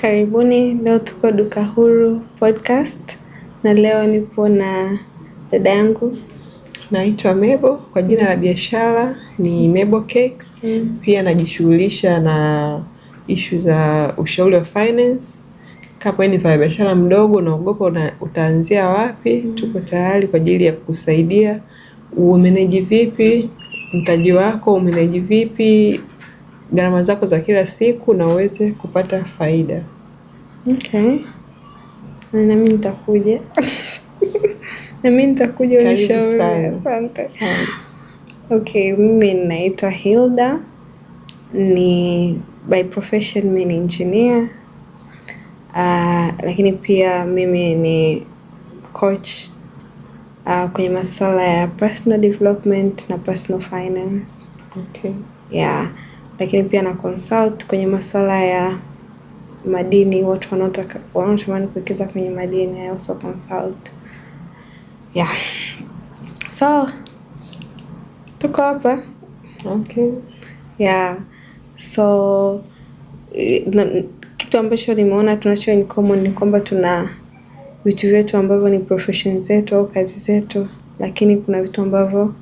Karibuni, leo tuko Duka Huru podcast na leo nipo na dada yangu. Naitwa Mebo, kwa jina la biashara ni Mebo Cakes. Pia najishughulisha na issue za ushauri wa finance. Kama ni biashara mdogo unaogopa utaanzia wapi, tuko tayari kwa ajili ya kukusaidia. Umanage vipi mtaji wako, umanage vipi gharama zako za kila siku na uweze kupata faida. Okay. Na mimi nitakuja. Unishauri. Asante. Okay, mimi naitwa Hilda. Ni by profession mimi ni engineer. Lakini pia mimi ni coach kwenye masuala ya personal development na personal finance. Okay. Yeah. Lakini pia na consult kwenye masuala ya madini, watu wanaotamani kuwekeza kwenye madini, I also consult. Yeah. So, tuko hapa. Okay. Yeah. So, kitu ambacho nimeona tunacho in common ni kwamba tuna vitu vyetu ambavyo ni profession zetu au kazi zetu, lakini kuna vitu ambavyo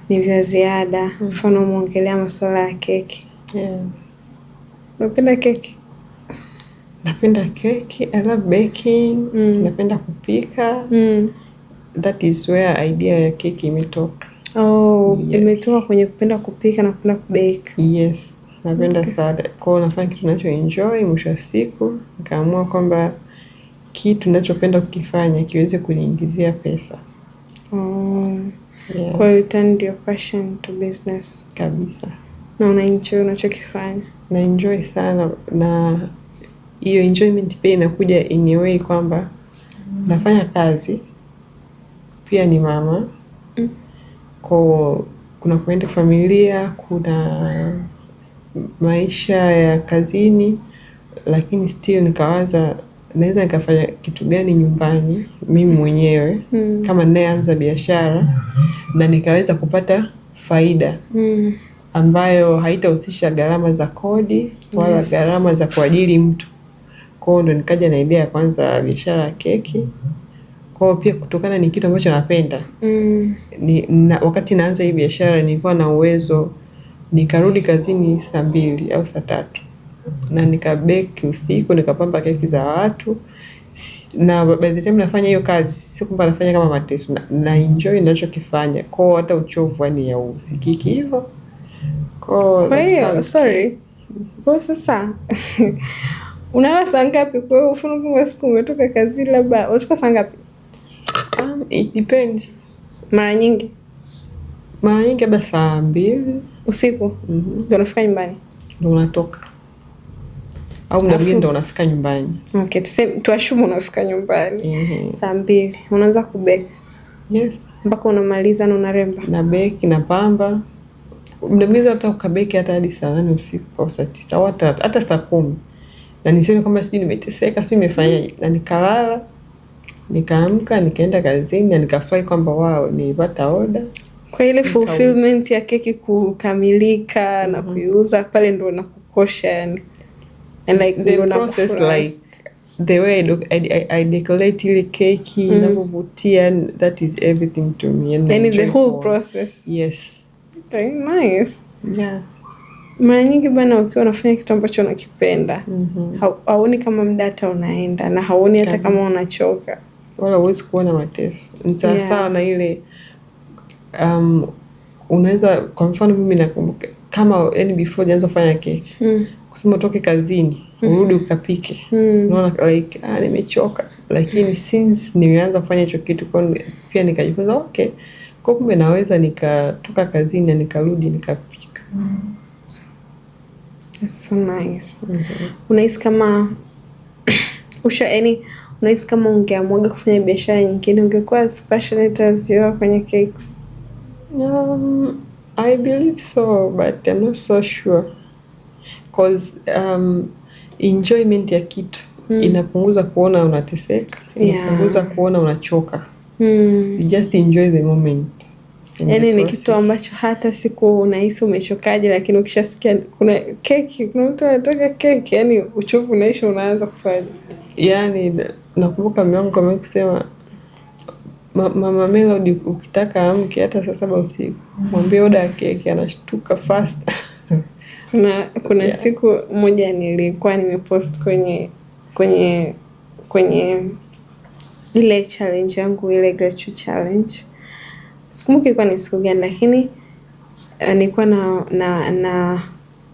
ni vya ziada. Mfano muongelea masuala ya keki. Yeah. Unapenda keki? Napenda keki, I love baking, napenda kupika. That is where idea ya keki imetoka. Oh, yeah. Imetoka kwenye kupenda kupika na kupenda kubake. Yes, napenda sana. Kwa hiyo nafanya kitu ninacho enjoy, mwisho wa siku nikaamua kwamba kitu ninachopenda kukifanya kiweze kuniingizia pesa. Oh. Yeah. Kwa hiyo you turned your passion to business. Kabisa. Na unaenjoy unachokifanya? Na enjoy sana, na hiyo enjoyment pia inakuja in a way kwamba nafanya kazi pia ni mama. Kuna kuenda familia, kuna maisha ya kazini, lakini still nikawaza naweza nikafanya kitu gani nyumbani mimi mwenyewe kama ninaanza biashara na nikaweza kupata faida ambayo haitahusisha gharama za kodi wala gharama za kuajiri mtu. Kwa hiyo ndo nikaja na idea ya kwanza biashara ya keki. Kwa hiyo pia kutokana ni kitu ambacho napenda. Wakati naanza hii biashara nilikuwa na uwezo nikarudi kazini saa 2 au saa 3 na nikabake usiku, nikapamba keki za watu. Na by the time nafanya hiyo kazi sio kwamba nafanya kama mateso, na enjoy ninachokifanya. Kwa hiyo hata uchovu ni ya usikiki hivyo. Kwa hiyo sorry. Kwa sasa unalala saa ngapi? Kwa hiyo ufunga siku umetoka kazi labda unatoka saa ngapi? It depends. Mara nyingi labda saa 2 usiku ndio unafika nyumbani. Ndio unatoka. Au muda mwingine ndio unafika nyumbani. Okay, tuashumu unafika nyumbani. Saa 2 unaanza kubake. Yes. Mpaka unamaliza na unaremba. Na bake na pamba. Muda mwingine hata ukabake hata hadi saa 8 usiku au saa 9 au hata saa 10. Na nisione kama sijui nimeteseka, sijui nimefanya, na nikalala, nikaamka, nikaenda kazini na nikafurahi kwamba wow, nilipata order. Kwa ile fulfillment ya keki kukamilika na kuiuza pale ndo nakukosha yani. And like the process like the way I decorate ile keki inavyovutia, that is everything to me. And the whole process. Yes. Very nice. Yeah. Mara nyingi bana ukiwa unafanya kitu ambacho unakipenda, hauoni kama mdata unaenda na hauoni hata kama unachoka. Wala huwezi kuona mateso. Ni sawa na ile unaweza, kwa mfano mimi nakumbuka kama before nianze kufanya keki. Kusema utoke kazini, urudi ukapike. Unaona like nimechoka. Lakini since nimeanza kufanya hicho kitu pia nikajifunza okay, kwa kumbe naweza nikatoka kazini na nikarudi nikapika. That's so nice. Unahisi kama unahisi kama ungeamua kufanya biashara nyingine ungekuwa as passionate as you are kwenye cakes? I believe so, but I'm not so sure. Because enjoyment ya kitu inapunguza kuona unateseka, inapunguza kuona unachoka. You just enjoy the moment. Yani ni kitu ambacho hata siku unahisi umechokaje, lakini ukishasikia kuna keki, kuna mtu anataka keki, yani uchovu unaisha, unaanza kufanya. Yani nakumbuka mume wangu amesema, Mama Melody, ukitaka amke hata saa 7 usiku mwambie oda ya keki, anashtuka fast. Kuna siku moja nilikuwa nimepost kwenye ile challenge yangu, ile gratitude challenge. Sikumbuki ilikuwa ni siku gani, lakini nilikuwa na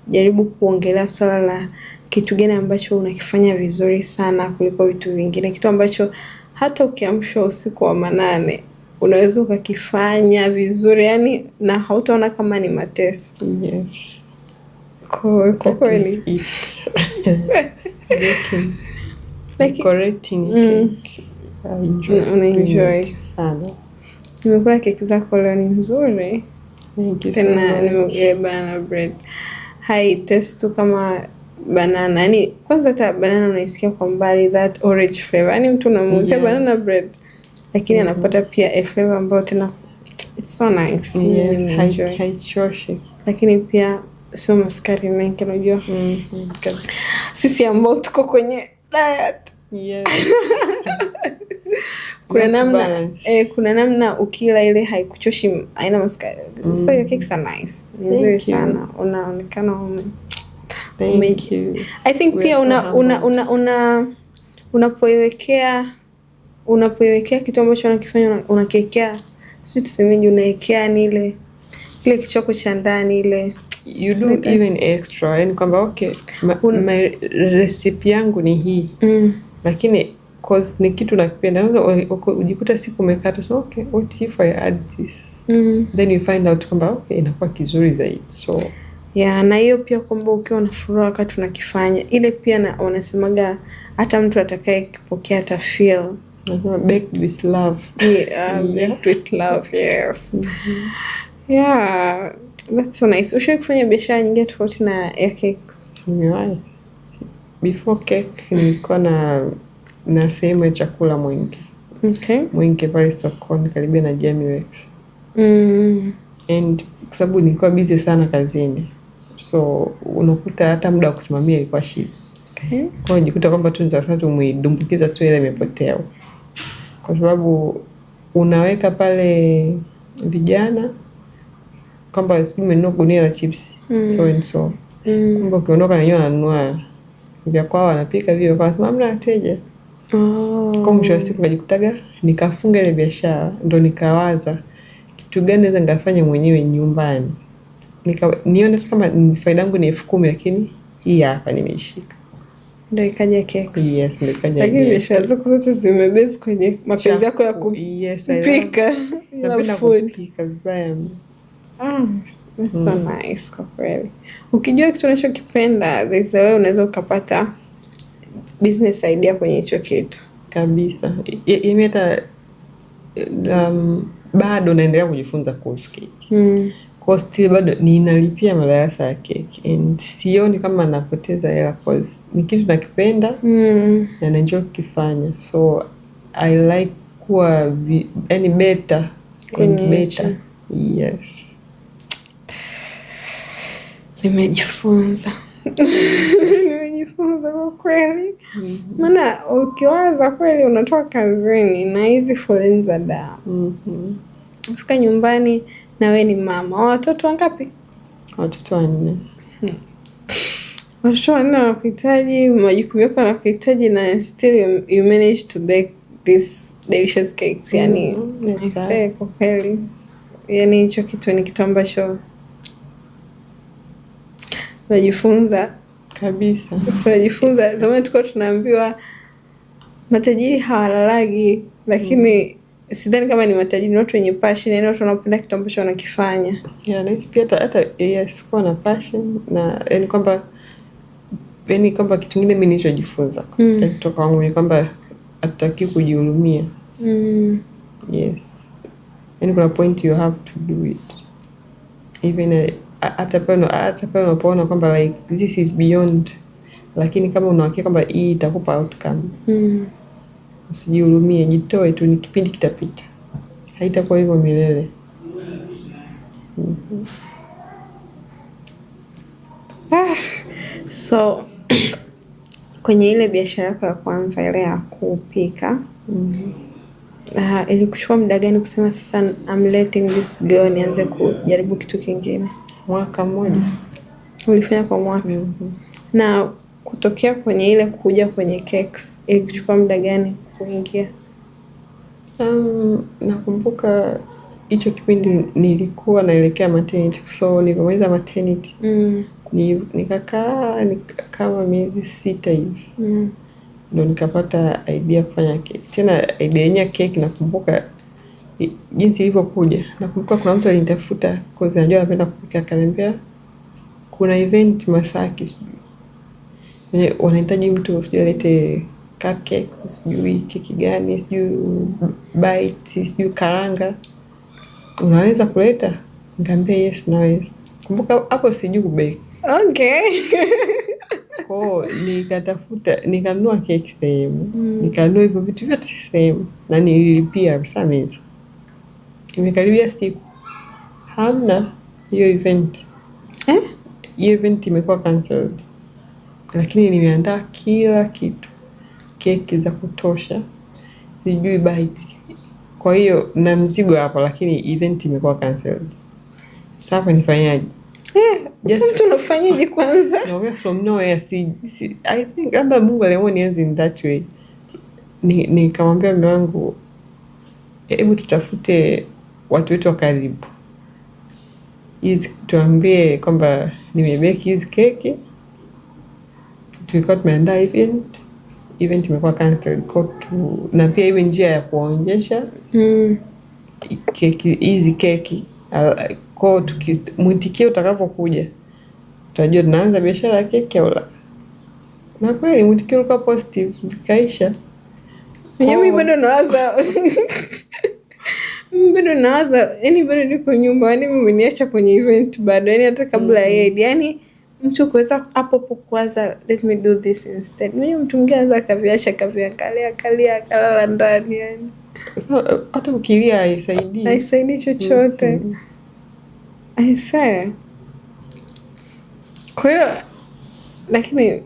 jaribu kuongelea swala la kitu gani ambacho unakifanya vizuri sana kuliko vitu vingine, kitu ambacho hata ukiamshwa usiku wa manane unaweza ukakifanya vizuri, yani na hautaona kama ni mateso. Yes. Kwa kweli correcting cake. Enjoy sana. Nimekula keki zako leo, ni nzuri. Thank you tena nimekula banana bread. Hai taste tu kama banana. Yani kwanza hata banana unaisikia kwa mbali, that orange flavor. Yani mtu unamuuzia banana bread, lakini anapata pia a flavor ambayo tena it's so nice. Yes, haichoshi. Lakini pia sio maskari mengi, unajua. Sisi ambao tuko kwenye diet. Yes. Kuna namna ukila ile haikuchoshi, haina maskari. So your cakes are nice. Nzuri sana. Unaonekana Thank you. I think pia unapoiwekea kitu ambacho unakifanya, unakekea, sio tusemeje, unaekea ni ile kichoko cha ndani ile. You do even extra. Yani kwamba okay, my recipe yangu ni hii. Lakini cause ni kitu nakipenda, ujikuta siku umekata, so okay, what if I add this? Then you find out kwamba okay, inakuwa kizuri zaidi. So na hiyo pia kwamba ukiwa na furaha wakati unakifanya, ile pia na wanasemaga hata mtu atakaye kipokea ata feel baked with love. Baked with love. Yes. That's so nice. Ushawahi kufanya biashara nyingine tofauti na ya cakes? Before cake nilikuwa na sehemu ya chakula Mwingi. Okay. Mwingi pale sokoni karibia na Jamilex. And kwa sababu nilikuwa busy sana kazini, so unakuta hata muda wa kusimamia ilikuwa shida. Okay. Kwa hiyo nijikuta kwamba tu sasa tumedumbukiza tu ile imepotea. Kwa sababu unaweka pale vijana kwamba umenunua gunia la chips so and so. Kwamba ukiondoka na yeye ananunua vya kwao, wanapika vile kwa sababu hamna wateja. Kwa mwisho wa siku nikajikutaga nikafunga ile biashara, ndo nikawaza kitu gani naweza ngafanya mwenyewe nyumbani. Nione kama faida yangu ni 10,000, lakini hii hapa nimeishika. Ndio ikaja cakes. Yes, ndio ikaja. Lakini biashara zako zote zimebase kwenye mapenzi yako ya kupika. Napenda kupika vibaya. That's so nice kwa kweli. Ukijua kitu unachokipenda, there's a way unaweza ukapata business idea kwenye hicho kitu. Kabisa. Mimi hata bado naendelea kujifunza kuhusu keki. Kwa still bado ninalipia madarasa ya keki, and sioni kama napoteza hela cause ni kitu nakipenda na naenjoy kukifanya. So I like kuwa any better and better. Yes. Nimejifunza kwa kweli. Maana ukiwaza kweli unatoka kazini na hizi foleni za damu. Ufika nyumbani na we ni mama. Watoto wangapi? Watoto 4. Watoto 4 wanakuhitaji, majukumu yako yanakuhitaji, na still you manage to bake these delicious cakes. Yani kwa kweli, yani hicho kitu ni kitu ambacho najifunza kabisa. Tunajifunza. Zamani tulikuwa tunaambiwa matajiri hawalalagi, lakini sidhani kama ni matajiri, watu wenye passion, yani watu wanapenda kitu ambacho wanakifanya. Na pia hata yes, kuwa na passion na yani kwamba kitu kingine mimi nilichojifunza kutoka kwangu ni kwamba hatutaki kujihurumia. Yes. Yani kuna point you have to do it. Even hata pale unapoona kwamba like this is beyond, lakini kama unahakika kwamba hii itakupa outcome, usijihurumie, jitoe tu, ni kipindi kitapita, haitakuwa hivyo milele. So kwenye ile biashara yako ya kwanza ile ya kupika, ilikuchukua muda gani kusema sasa I'm letting this go, nianze kujaribu kitu kingine? Mwaka mmoja. Ulifanya kwa mwaka? Na kutokea kwenye ile kuja kwenye cakes ilikuchukua muda gani kuingia? Nakumbuka hicho kipindi nilikuwa naelekea maternity, so nilipomaliza maternity nikakaa kama miezi 6 hivi ndo nikapata idea kufanya keki. Tena idea yenyewe keki nakumbuka jinsi ilivyokuja. Nakumbuka kuna mtu alinitafuta kwa sababu anajua napenda kupika, akaniambia kuna event Masaki, wanahitaji mtu alete cupcakes, sijui keki gani, sijui bites, sijui karanga, unaweza kuleta? Nikamwambia yes naweza. Kumbuka hapo sijui kubake. Okay. Kwa nikatafuta, nikanunua keki sehemu, nikanunua hivyo vitu vyote sehemu, na nililipia pesa meza. Imekaribia siku hamna hiyo event. Hiyo event imekuwa cancelled. Lakini nimeandaa kila kitu, keki za kutosha, sijui bite. Kwa hiyo na mzigo hapo, lakini event imekuwa cancelled. Sasa nifanyaje? Mtu unafanyaje kwanza? No, from nowhere, I think labda Mungu aliamua nianze in that way. Nikamwambia mume wangu, hebu tutafute watu wetu wa karibu, hizi tuambie kwamba nimebeki hizi keki. Tulikuwa tumeandaa event imekuwa cancelled, na pia iwe njia ya kuonyesha keki hizi keki. Kwa mwitikio utakapokuja tutajua tunaanza biashara ya keki au la. Na kweli mwitikio ulikuwa positive, vikaisha. Mimi bado nawaza yani bado niko nyumba, yani mimi niacha kwenye event bado, yani hata kabla yani mtu kuweza hapo kuanza let me do this instead. Mimi mtu mwingine anaweza kaviacha kalia kalala ndani yani. So hata ukilia haisaidii chochote. I say. Kwa hiyo lakini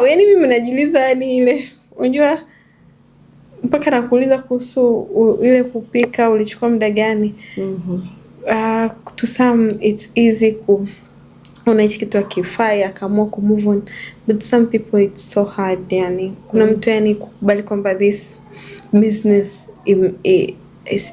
yani mimi najiuliza yani ile unajua mpaka nakuuliza kuhusu ile kupika ulichukua muda gani? To some it's easy unaishi kitu akifai akaamua ku move on, but some people it's so hard yani. Kuna mtu yani kukubali kwamba this business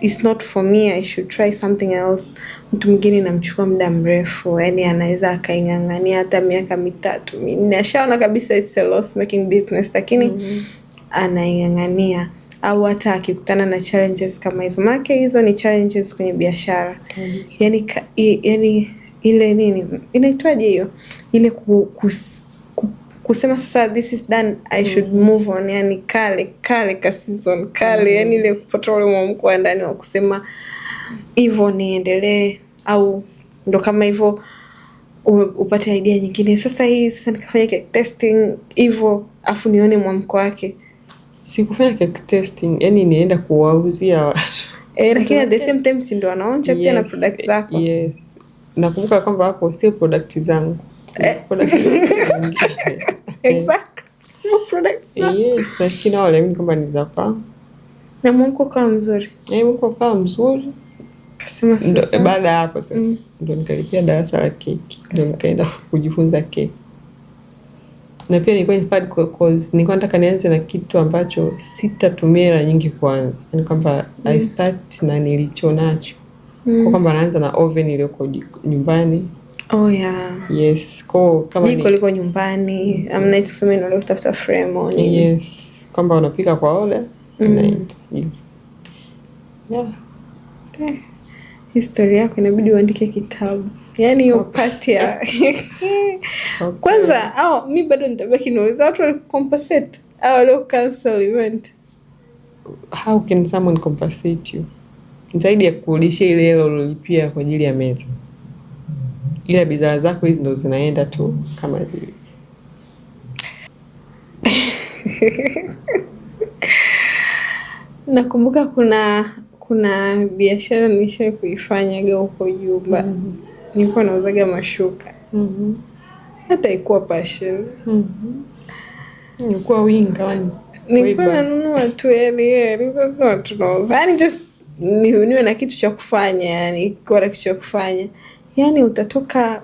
is not for me, I should try something else. Mtu mwingine namchukua muda mrefu, yani anaweza akaingangania hata miaka 3, 4. Ashaona kabisa it's a loss making business, lakini anaingangania. Au hata akikutana na challenges kama hizo, maana hizo ni challenges kwenye biashara. Yani ile nini inaitwaje hiyo, ile kusema sasa this is done, I should move on, yani kale ka season kale, yani ile kupata ule mwamko wa ndani wa kusema hivyo niendelee, au ndo kama hivyo upate idea nyingine. Sasa nikafanya cake testing hivyo afu nione mwamko wake. Sikufanya cake testing, yani nienda kuwauzia watu. Lakini at the same time si ndo wanaonja pia na product zako. Yes. Nakumbuka kwamba hapo sio product zangu. Exactly. Sio product zangu. Yes, lakini wale mimi kwamba ni zapa. Na mwamko kwa mzuri. Mwamko kwa mzuri. Kasema sasa. Baada hapo sasa ndo nikalipia darasa la keki. Ndo nikaenda kujifunza keki. Na pia nilikuwa inspired because nilikuwa nataka nianze na kitu ambacho sitatumia hela nyingi kwanza. Yani kwamba I start na nilicho nacho. Kwa kwamba naanza na oven iliyoko nyumbani. Oh yeah. Yes. Kwa kama jiko liko nyumbani, amna tuseme ndio kutafuta frame au nini. Yes. Kwamba unapika kwa order. Yeah. Historia yako inabidi uandike kitabu. Yani upate ya kwanza mimi bado nitabaki nauliza watu wale compensate au wale cancel event. How can someone compensate you? Zaidi ya kurudishia ile hela ulilipia kwa ajili ya meza. Ila bidhaa zako hizi ndo zinaenda tu kama zile. Nakumbuka kuna biashara nilishawahi kuifanyaga huko Juba. Nilikuwa nauzaga mashuka. Hata ikuwa passion. Nilikuwa winga wani. Nilikuwa nanunua tu nilikuwa tunauza. Yaani just niwe na kitu cha kufanya, yani kwa kitu cha kufanya. Yaani utatoka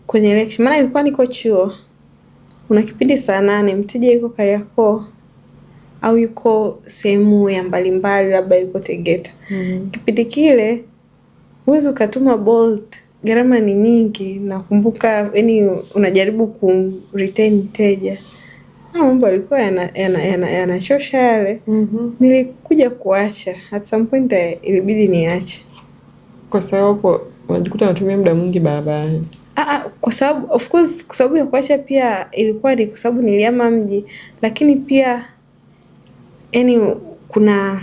kwenye lecture. Maana nilikuwa niko chuo. Una kipindi saa 8, mteja yuko Kariakoo au yuko sehemu ya mbalimbali, labda yuko Tegeta. Kipindi kile uwezo ukatuma Bolt, gharama ni nyingi. Nakumbuka yani unajaribu kumretain mteja. Mambo yalikuwa yanachosha yale. Nilikuja kuacha. At some point ilibidi niache. Kwa sababu unajikuta unatumia muda mwingi barabarani. Kwa sababu of course, kwa sababu ya kuacha pia ilikuwa ni kwa sababu nilihama mji, lakini pia yani kuna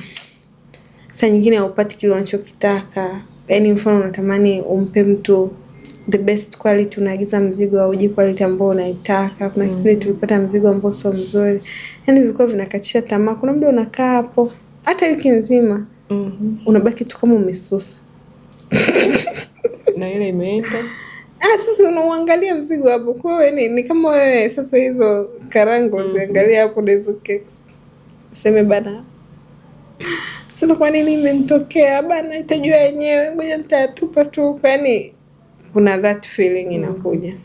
saa nyingine haupati kile unachokitaka. Yani mfano unatamani umpe mtu the best quality, unaagiza mzigo au uji quality ambao unaitaka. Kuna kipindi tulipata mzigo ambao sio mzuri. Yani vilikuwa vinakatisha tamaa. Kuna muda unakaa hapo hata wiki nzima. Unabaki tu kama umesusa. Na ile imeenda. Sasa unauangalia mzigo hapo. Kwa hiyo ni kama wewe sasa hizo karango ziangalia hapo na hizo cakes. Useme bana, sasa kwa nini imenitokea bana, itajua yenyewe, ngoja nitatupa tu. Yani kuna that feeling inakuja.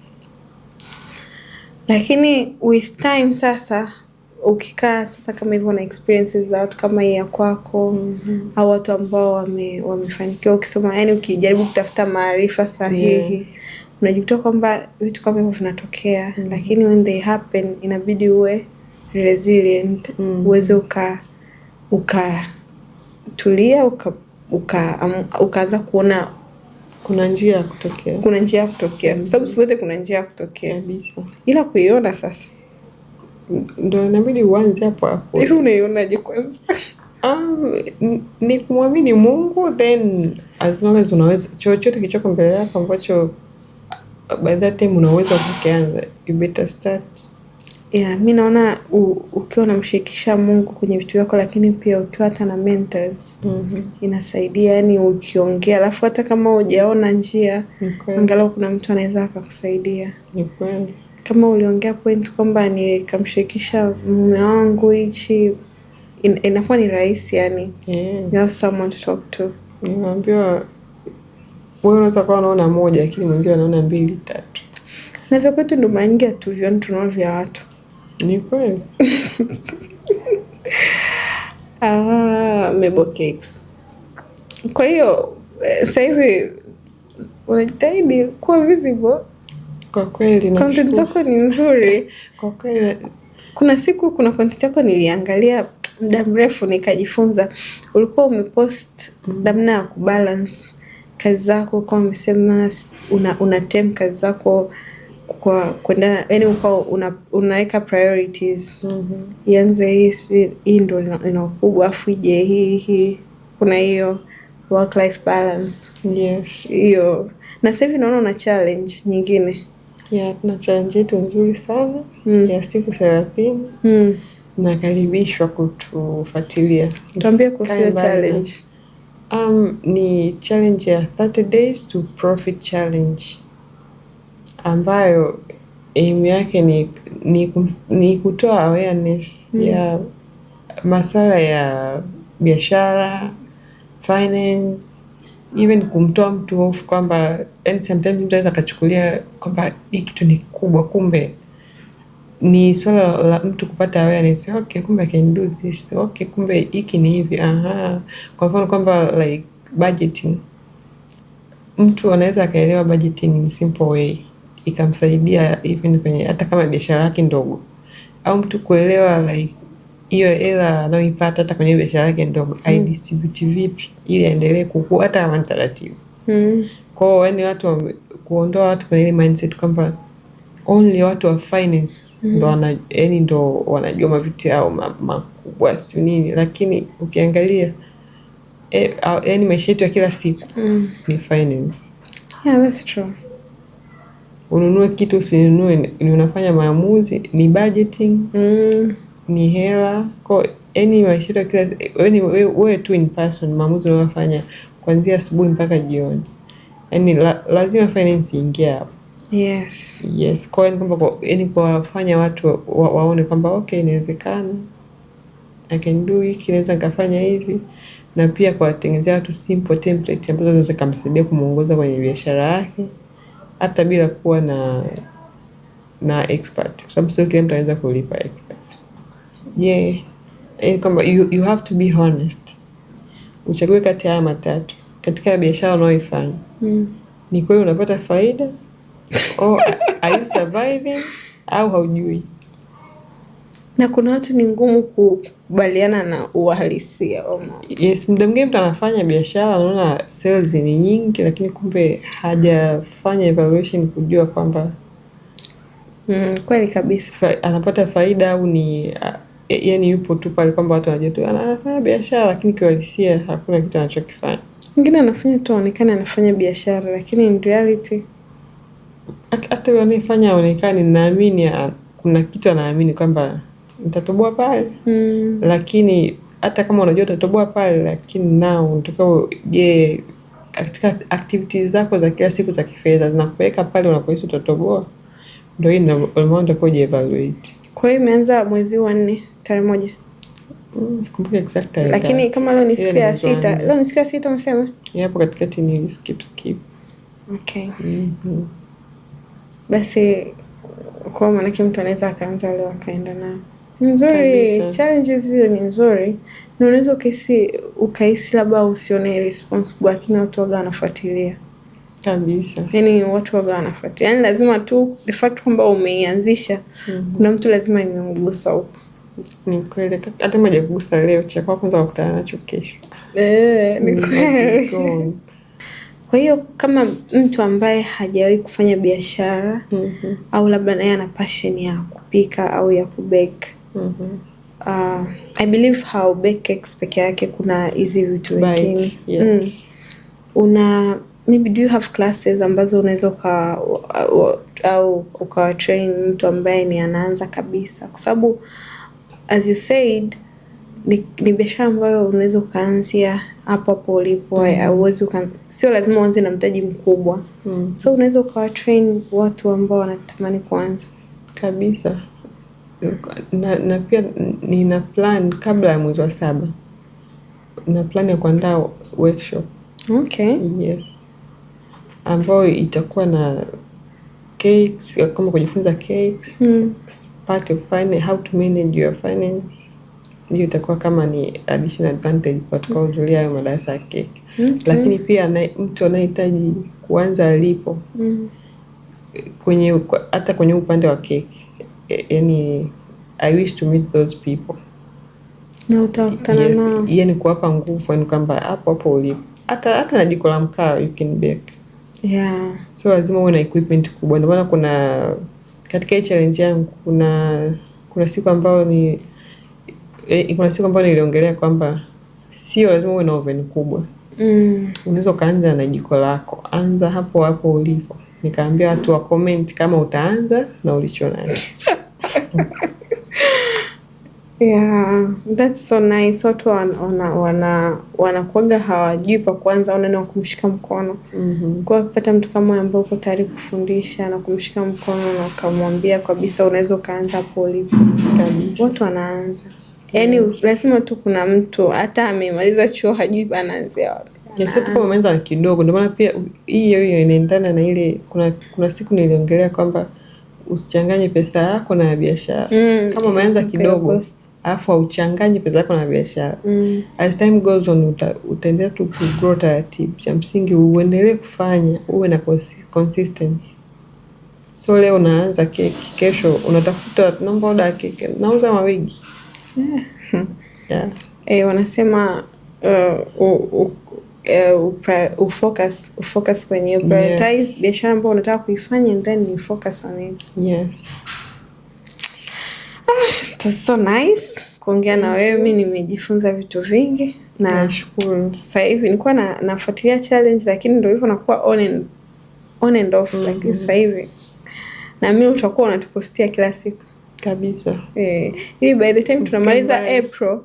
Lakini with time sasa ukikaa sasa kama hivyo na experiences za watu kama hii ya kwako, au watu ambao wamefanikiwa, ukisoma yani ukijaribu kutafuta maarifa sahihi, unajikuta kwamba vitu kama hivyo vinatokea. Lakini when they happen inabidi uwe resilient, uweze ukatulia, ukaanza kuona kuna njia ya kutokea. Kuna njia ya kutokea. Kwa sababu sote kuna njia ya kutokea kabisa. Ila kuiona sasa ndio inabidi uanze hapo. Hivi unaionaje kwanza? Ni kumwamini Mungu, then as long as unaweza chochote kilichoko mbele yako ambacho by that time unaweza kukianza, you better start. Mimi naona ukiwa unamshirikisha Mungu kwenye vitu vyako, lakini pia ukiwa hata na mentors inasaidia. Yani ukiongea, alafu hata kama hujaona njia, angalau kuna mtu anaweza akakusaidia. Ni kweli. Kama uliongea point kwamba nikamshirikisha mume wangu hichi, inakuwa ni rahisi yani. You have someone to talk to. Niambiwa wewe unaweza kuwa unaona moja lakini mwenzio anaona 2 3. Na vya kwetu ndo maingi tuvioni, tunaona vya watu. Ni kweli. Mebo cakes. Kwa hiyo sasa hivi unajitahidi kuwa visible. Kwa kweli na content zako ni nzuri. Kwa kweli kuna siku kuna content yako niliangalia muda mrefu nikajifunza. Ulikuwa umepost namna ya kubalance kazi zako, kwa umesema una term kazi zako kwa kwenda, yani uko unaweka priorities. Ianze hii ndio ina ukubwa, afu ije hii. Kuna hiyo work life balance. Yes. Hiyo. Na sasa hivi naona una challenge nyingine. Na challenge yetu nzuri sana ya siku 30. Nakaribishwa kutufuatilia. Tuambie kuhusu challenge. Ni challenge ya 30 days to profit challenge, ambayo aim yake ni kutoa awareness ya masuala ya biashara, finance, even kumtoa mtu hofu kwamba and sometimes mtu anaweza kachukulia kwamba hii kitu ni kubwa, kumbe ni swala la mtu kupata awareness. Okay, kumbe I can do this. Okay, kumbe hiki ni hivi. Kwa mfano kwamba like budgeting, mtu anaweza akaelewa budgeting in simple way ikamsaidia even kwenye hata kama biashara yake ndogo, au mtu kuelewa like hiyo hela anayoipata hata kwenye biashara yake ndogo aidistribute vipi ili aendelee kukua hata kama taratibu. Kwa hiyo yani watu kuondoa watu kwenye ile mindset kwamba only watu wa finance ndo wanajua mavitu yao makubwa sio nini, lakini ukiangalia yani maisha yetu ya kila siku ni finance. Yeah, that's true. Ununue kitu usinunue, ni unafanya maamuzi, ni budgeting, ni hela. Kwa yani maisha kila wewe tu in person, maamuzi unayofanya kuanzia asubuhi mpaka jioni, yani lazima finance ingie hapo. Yes, kwa hiyo kwamba yani kuwafanya watu waone kwamba okay, inawezekana, I can do it, inaweza nikafanya hivi, na pia kuwatengenezea watu simple template ambazo zinaweza kumsaidia kumuongoza kwenye biashara yake hata bila kuwa na expert, kwa sababu sio kila mtu anaweza kulipa expert. Kwamba you have to be honest. Uchague kati ya haya matatu katika biashara unayoifanya. Ni kweli unapata faida au are you surviving au haujui? Na kuna watu ni ngumu kukubaliana na uhalisia. Yes, muda mwingine mtu anafanya biashara anaona sales ni nyingi, lakini kumbe hajafanya evaluation kujua kwamba kweli kabisa anapata faida au ni yani yupo tu pale kwamba watu wanajua tu anafanya biashara, lakini kiuhalisia hakuna kitu anachokifanya. Mwingine anafanya tu aonekane anafanya biashara, lakini in reality hata yule anayefanya aonekane, naamini kuna kitu anaamini kwamba nitatoboa pale. Lakini hata kama unajua utatoboa pale, lakini nao unataka katika activities zako za kila siku za kifedha zinakupeleka pale unapohisi utatoboa, ndio hii ndio unataka evaluate. Kwa hiyo imeanza mwezi wa 4 tarehe 1. Sikumbuki exactly. Lakini kama leo ni siku ya 6, leo ni siku ya 6 umesema? Hapo katikati ni skip. Okay. Basi kwa maana mtu anaweza akaanza leo akaenda na nzuri. Challenges hizi ni nzuri, na unaweza ukahisi labda usione response kubwa, lakini watu waga wanafuatilia kabisa. Yani watu waga wanafuatilia, yani lazima tu the fact kwamba umeianzisha kuna mtu lazima imemgusa huko. Ni kweli, hata mmoja kugusa leo cha kwanza kukutana nacho kesho. Ni kweli. Kwa hiyo kama mtu ambaye hajawahi kufanya biashara au labda naye ana passion ya kupika au ya kubake, I believe how bake cakes peke yake kuna hizi vitu vingine. Maybe do you have classes ambazo unaweza au ukawatrain mtu ambaye ni anaanza kabisa, kwa sababu as you said ni biashara ambayo unaweza ukaanzia hapo ulipo. Sio lazima uanze na mtaji mkubwa. So unaweza ukawatrain watu ambao wanatamani kuanza kabisa. Na pia nina plan kabla ya mwezi wa 7 na plan ya kuandaa workshop. Okay. Yes. Ambayo itakuwa na cakes, kama kujifunza cakes, part of finance, how to manage your finance. Ndio itakuwa kama ni additional advantage kwa tukaohudhuria hayo madarasa ya cake. Lakini pia mtu anahitaji kuanza alipo hata kwenye upande wa cake. Yani I wish to meet those people. Na utakutana nao. Yani kuwapa nguvu, yani kwamba hapo ulipo. Hata na jiko la mkaa you can bake. So lazima uwe na equipment kubwa. Ndio maana katika challenge yangu kuna siku ambayo niliongelea kwamba sio lazima uwe na oven kubwa. Unaweza kaanza na jiko lako. Anza hapo ulipo. Nikaambia watu wa comment kama utaanza na ulichonacho. That's so nice. Watu wanakuaga hawajui pa kwanza, wanaona kumshika mkono. Kwa kupata mtu kama ambaye uko tayari kufundisha na kumshika mkono na ukamwambia kabisa unaweza kaanza hapo ulipo. Watu wanaanza. Yani lazima tu kuna mtu hata amemaliza chuo hajui anaanzia wapi. Sasa kama umeanza kidogo, ndio maana pia hiyo inaendana na ile kuna siku niliongelea kwamba usichanganye pesa yako na biashara. Kama umeanza kidogo alafu uchanganye pesa yako na biashara, as time goes on utaendelea tu grow taratibu. Cha msingi uendelee kufanya, uwe na consistency. So leo unaanza keki, kesho unatafuta namba order keki, nauza mawigi. Wanasema ufocus kwenye prioritize biashara ambayo unataka kuifanya, and then you focus on it. It was so nice kuongea na wewe. Mimi nimejifunza vitu vingi na nashukuru. Sasa hivi nilikuwa nafuatilia challenge, lakini ndio hivyo nakuwa on and off. Lakini sasa hivi na mimi utakuwa unatupostia kila siku. kabisa. Ili by the time tunamaliza April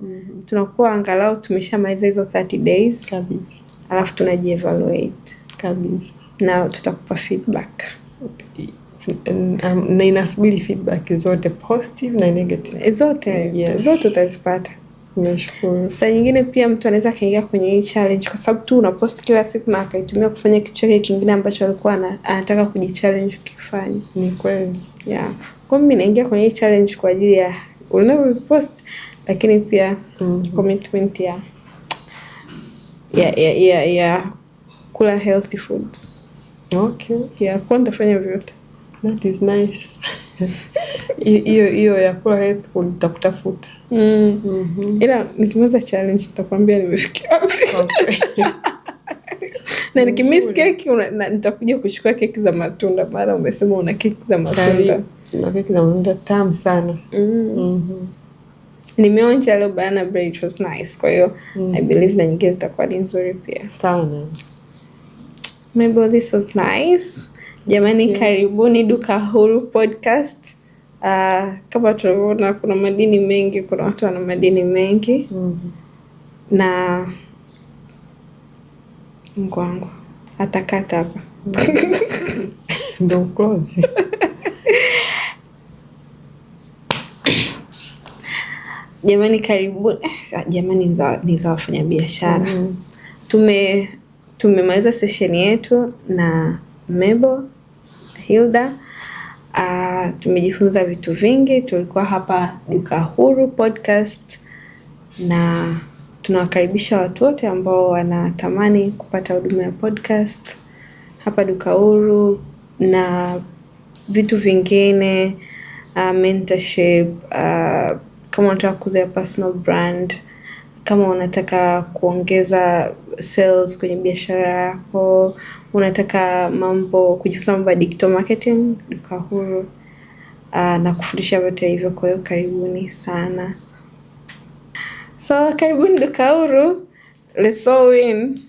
tunakuwa angalau tumeshamaliza hizo 30 days kabisa, alafu tunajievaluate kabisa, na tutakupa feedback. Na inasubiri feedback zote, positive na negative zote utazipata. Nashukuru. Saa nyingine pia mtu anaweza kaingia kwenye hii challenge kwa sababu tu unapost kila siku na akaitumia kufanya kitu chake kingine ambacho alikuwa anataka kujichallenge kufanya. Ni kweli. Kwa mimi naingia kwenye hii challenge kwa ajili ya unavyopost, lakini pia commitment ya kula healthy foods. Okay. Kwa nitafanya vyote. That is nice. Hiyo ya kula healthy food nitakutafuta. Ila nikimaliza challenge nitakwambia nimefikia wapi. Okay. Na nikimiss keki nitakuja kuchukua keki za matunda, maana umesema una keki za matunda. Na keki za matunda tamu sana. Nimeonja leo banana bread, it was nice. Kwa hiyo I believe na nyingine zitakuwa nzuri pia sana. Maybe this was nice. Jamani, karibuni Duka Huru podcast. Kama tunavyoona kuna madini mengi, kuna watu wana madini mengi. Na Mungu wangu atakata hapa. Ndio close. Jamani, karibuni. Jamani, ni za wafanyabiashara. Tumemaliza session yetu na Mabel, Hilda. Tumejifunza vitu vingi. Tulikuwa hapa Duka Huru podcast na tunawakaribisha watu wote ambao wanatamani kupata huduma ya podcast hapa Duka Huru na vitu vingine, mentorship, kama unataka kuza personal brand, kama unataka kuongeza sales kwenye biashara yako, unataka kujifunza mambo ya digital marketing, Duka Huru na kufundisha vyote hivyo. Kwa hiyo karibuni sana. So karibuni Duka Huru. Let's all win.